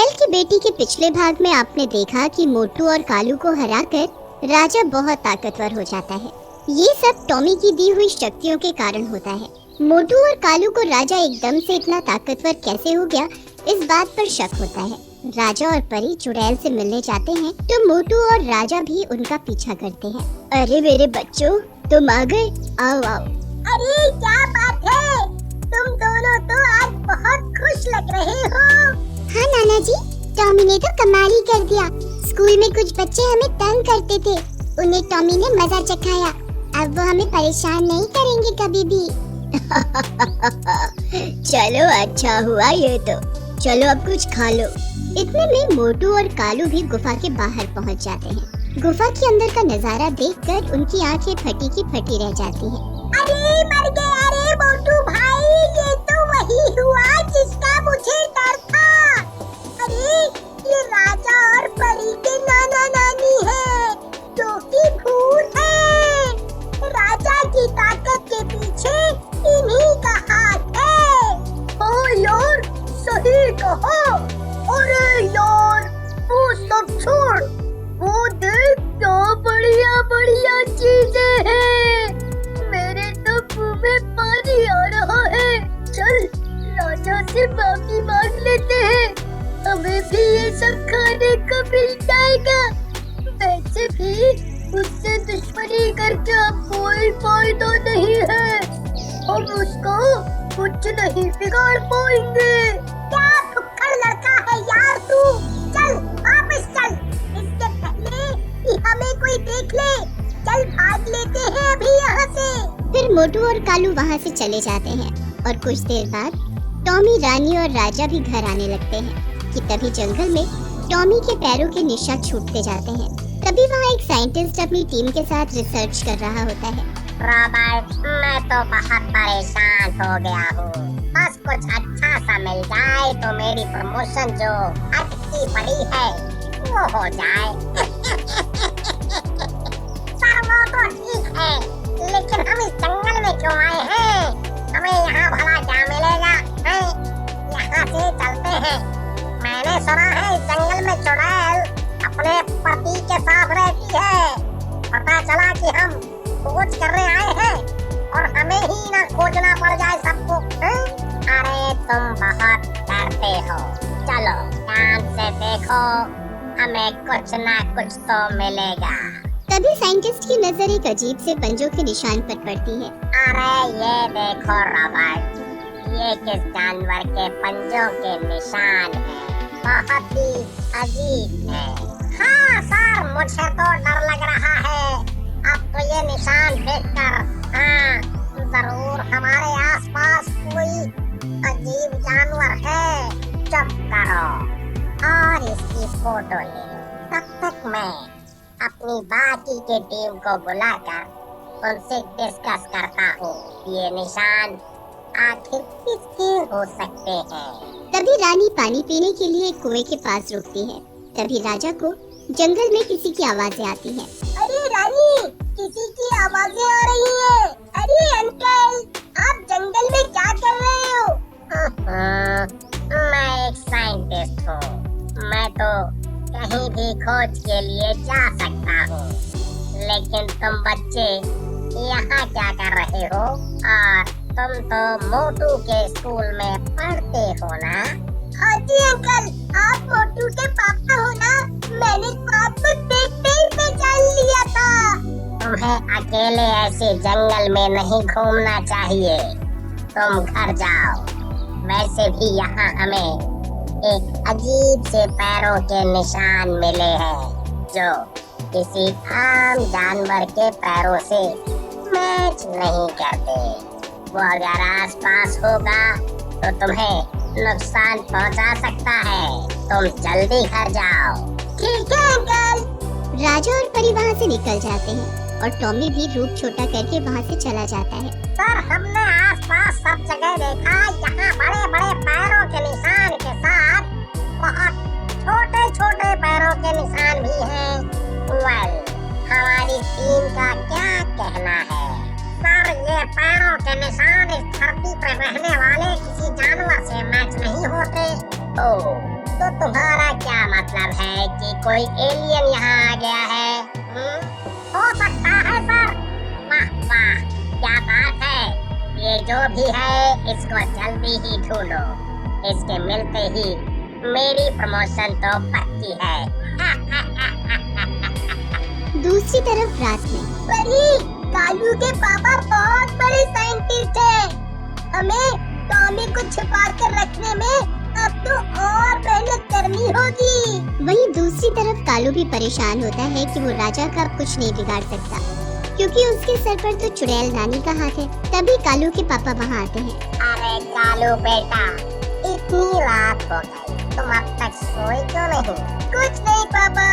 चुड़ैल की बेटी के पिछले भाग में आपने देखा कि मोटू और कालू को हराकर राजा बहुत ताकतवर हो जाता है। ये सब टॉमी की दी हुई शक्तियों के कारण होता है। मोटू और कालू को राजा एकदम से इतना ताकतवर कैसे हो गया, इस बात पर शक होता है। राजा और परी चुड़ैल से मिलने जाते हैं तो मोटू और राजा भी उनका पीछा करते हैं। अरे मेरे बच्चों, तुम आ गए, आओ आओ। अरे क्या बात है, तुम दोनों तो आज बहुत खुश लग रहे हो। हाँ नाना जी, टॉमी ने तो कमाल ही कर दिया। स्कूल में कुछ बच्चे हमें तंग करते थे, उन्हें टॉमी ने मजा चखाया। अब वो हमें परेशान नहीं करेंगे कभी भी। चलो अच्छा हुआ ये तो। चलो अब कुछ खा लो। इतने में मोटू और कालू भी गुफा के बाहर पहुंच जाते हैं। गुफा के अंदर का नजारा देखकर उनकी आंखें फटी की फटी रह जाती हैं। अरे मर गए, अरे मोटू भाई, ये तो वही हुआ जिसका मुझे डर था। अरे ये राजा और परी के नाना नानी है, जो कि भूत है। राजा की ताकत के पीछे इन्हीं का हाथ है। हाँ यार, सही कहा। अरे यार, वो सब छोड़, वो देख क्या बढ़िया बढ़िया चीजें हैं। मेरे तो मुंह में पानी आ रहा है। चल राजा से माफी मांग लेते हैं, हमें भी ये सब खाने को मिल जाएगा। वैसे भी उससे दुश्मनी करके अब कोई फायदा नहीं है, हम उसको कुछ नहीं बिगाड़ पाएंगे। क्या फुक्कड़ लड़का है यार तू। चल वापस चल, इसके पहले कि हमें कोई देख ले। चल भाग लेते हैं अभी यहाँ से। फिर मोटू और कालू वहाँ से चले जाते हैं और कुछ देर बाद टॉमी, रानी और राजा भी घर आने लगते हैं कि तभी जंगल में टॉमी के पैरों के निशान छूटते जाते हैं। तभी वहाँ एक साइंटिस्ट अपनी टीम के साथ रिसर्च कर रहा होता है। रॉबर्ट, मैं तो बहुत परेशान हो गया हूँ। बस कुछ अच्छा सा मिल जाए तो मेरी प्रमोशन जो अटकी पड़ी है वो हो जाए। सर वो तो ठीक है, लेकिन हम इस जंगल में क्यों आए हैं? हमें यहाँ भला क्या मिलेगा? यहाँ से चलते हैं। मैंने सुना है इस जंगल में चुड़ैल अपने पति के साथ रहती है। पता चला कि हम खोज करने आए हैं और हमें ही ना खोजना पड़ जाए सबको। अरे तुम बहुत डरते हो, चलो ध्यान से देखो, हमें कुछ ना कुछ तो मिलेगा। तभी साइंटिस्ट की नजर एक अजीब से पंजों के निशान पर पड़ती है। अरे ये देखो रॉबर्ट, ये किस जानवर के पंजों के निशान हैं? बहुत ही अजीब है। हाँ सर, मुझे तो डर लग रहा है। अब तो ये निशान देखकर, हाँ जरूर हमारे आसपास कोई अजीब जानवर है। चुप करो और इसकी फोटो ले लो। तब तक मैं अपनी बाकी की टीम को बुलाकर उनसे डिस्कस करता हूँ ये निशान आखिर किसके हो सकते हैं। तभी रानी पानी पीने के लिए एक कुएं के पास रुकती है। तभी राजा को जंगल में किसी की आवाजें आती हैं। अरे रानी, किसी की आवाजें आ रही हैं। अरे अंकल, आप जंगल में क्या कर रहे हो? मैं एक साइंटिस्ट हूँ। मैं तो कहीं भी खोज के लिए जा सकता हूँ, लेकिन तुम बच्चे यहाँ क्या कर रहे हो? और तुम तो मोटू के स्कूल में पढ़ते हो ना? हाँ जी अंकल, आप मोटू के पापा हो ना? मैंने आपको देखते ही पहचान लिया था। तुम्हें अकेले ऐसे जंगल में नहीं घूमना चाहिए, तुम घर जाओ। वैसे भी यहाँ हमें एक अजीब से पैरों के निशान मिले हैं जो किसी आम जानवर के पैरों से मैच नहीं करते। वो अगर आसपास होगा तो तुम्हें नुकसान पहुंचा सकता है। तुम जल्दी घर जाओ। ठीक है अंकल। राजा और परी वहाँ से निकल जाते हैं और टॉमी भी रूप छोटा करके वहाँ से चला जाता है। सर, हमने आसपास सब जगह देखा, यहाँ बड़े बड़े पैरों के निशान के साथ बहुत छोटे छोटे पैरों के निशान भी हैं। वेल, हमारी टीम का क्या कहना है? सर, ये पैरों के निशान इस धरती पर रहने वाले किसी जानवर से मैच नहीं होते। ओह, तो तुम्हारा क्या मतलब है कि कोई एलियन यहाँ आ गया है? हो सकता है सर। वाह वाह, क्या बात है। ये जो भी है इसको जल्दी ही ढूंढो। इसके मिलते ही मेरी प्रमोशन तो पक्की है। दूसरी तरफ रात में परी, कालू के पापा बहुत बड़े साइंटिस्ट हैं। हमें टॉमी को छुपा कर रखने में अब तो और मेहनत करनी होगी। वहीं दूसरी तरफ कालू भी परेशान होता है कि वो राजा का कुछ नहीं बिगाड़ सकता, क्योंकि उसके सर पर तो चुड़ैल नानी का हाथ है। तभी कालू के पापा वहाँ आते हैं। अरे कालू बेटा, इतनी रात हो गई, तुम अब तक सोए क्यों नहीं? कुछ नहीं पापा,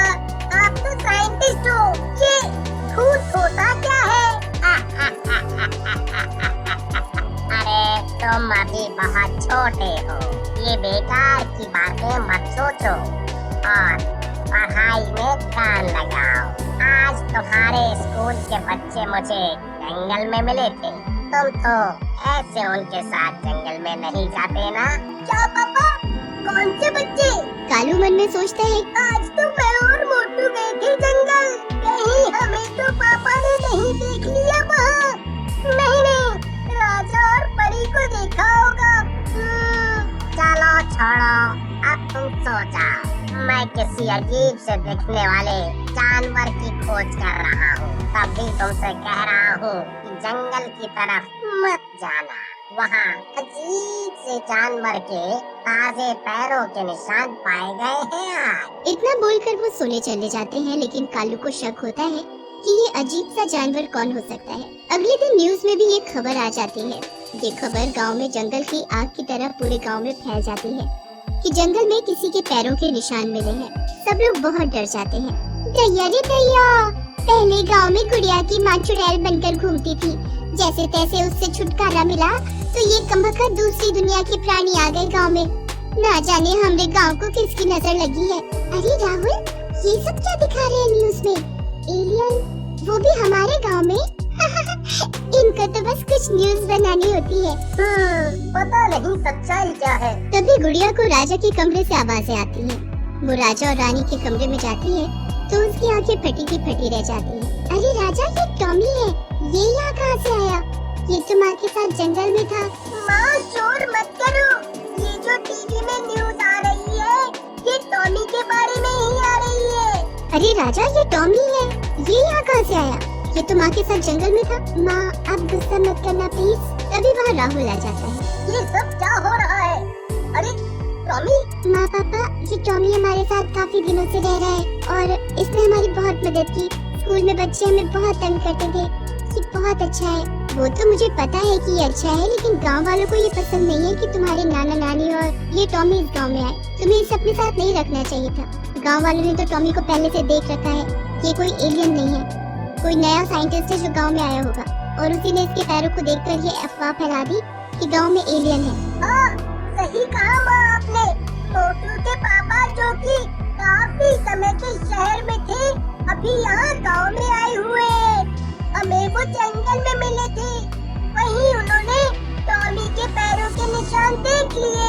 आप तो साइंटिस्ट हो, ये भूत होता क्या है? अरे तुम अभी बहुत छोटे हो, ये बेकार की बातें मत सोचो और पढ़ाई में ध्यान लगाओ। आज तुम्हारे स्कूल के बच्चे मुझे जंगल में मिले थे, तुम तो ऐसे उनके साथ जंगल में नहीं जाते ना? क्या पापा, कौन से बच्चे? कालू मन में सोचता है, आज तो मैं और मोटू गए थे जंगल, कहीं हमें तो पापा ने नहीं देख लिया वहाँ? नहीं, राजा और परी को देखा होगा। चलो छोड़ो, अब तुम सो जाओ। मैं किसी अजीब से दिखने वाले जानवर की खोज कर रहा हूँ, तभी तुमसे कह रहा हूँ कि जंगल की तरफ मत जाना। वहाँ अजीब से जानवर के ताजे पैरों के निशान पाए गए हैं आज। इतना बोलकर वो सोने चले जाते हैं, लेकिन कालू को शक होता है कि ये अजीब सा जानवर कौन हो सकता है। अगले दिन न्यूज में भी ये खबर आ जाती है। ये खबर गांव में जंगल की आग की तरह पूरे गांव में फैल जाती है कि जंगल में किसी के पैरों के निशान मिले हैं। सब लोग बहुत डर जाते हैं। दैया रे दैया, पहले गांव में गुड़िया की माँ चुड़ैल बनकर घूमती थी, जैसे तैसे उससे छुटकारा मिला तो ये कमबख्त दूसरी दुनिया के प्राणी आ गए गाँव में। ना जाने हमारे गाँव को किसकी नजर लगी है। अरे राहुल, ये सब क्या दिखा रहे हैं न्यूज में? एलियन, वो भी हमारे गांव में? इनको तो बस कुछ न्यूज बनानी होती है। पता नहीं सच्चाई क्या है। तभी गुड़िया को राजा के कमरे से आवाजें आती हैं। वो राजा और रानी के कमरे में जाती है तो उसकी आंखें फटी की फटी रह जाती हैं। अरे राजा, ये टॉमी है, ये यहाँ कहाँ से आया? ये तो माँ के साथ जंगल में था। माँ, शोर मत करो, ये जो टीवी में न्यूज आ रही है ये टॉमी के बारे में ही आ रही है। अरे राजा, ये टॉमी है, ये यहाँ कहाँ से आया? ये तो माँ के साथ जंगल में था। माँ, आप गुस्सा मत करना प्लीज। तभी वहाँ राहुल आ जाता है। ये सब क्या हो रहा है? अरे टॉमी! माँ पापा, ये टॉमी हमारे साथ काफी दिनों से रह रहा है और इसने हमारी बहुत मदद की। स्कूल में बच्चे हमें बहुत तंग करते थे। ये बहुत अच्छा है। वो तो मुझे पता है कि ये अच्छा है, लेकिन गांव वालों को ये पसंद नहीं है कि तुम्हारे नाना नानी और ये टॉमी इस गांव में आए। तुम्हें इसे अपने साथ नहीं रखना चाहिए था। गांव वालों ने तो टॉमी को पहले से देख रखा है। ये कोई एलियन नहीं है, कोई नया साइंटिस्ट है जो गांव में आया होगा और उसी ने इसके पैरों को देखकर ये अफवाह फैला दी कि गांव में एलियन है। सही कहा माँ आपने। मोटू के पापा जो कि काफी समय से शहर में थे, अभी यहाँ गांव में आए हुए हैं। हमें वो जंगल में मिले थे, वहीं उन्होंने टॉमी के पैरों के निशान देख लिए।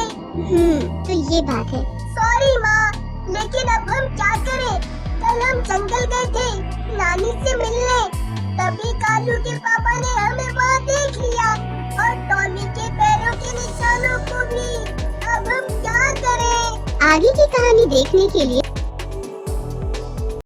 तो ये बात है। सॉरी माँ, लेकिन अब हम क्या करें? कल हम जंगल गए थे नानी से मिलने, तभी कालू के पापा ने हमें वहाँ देख लिया और टॉमी के पैरों के निशानों को भी। अब हम क्या करें? आगे की कहानी देखने के लिए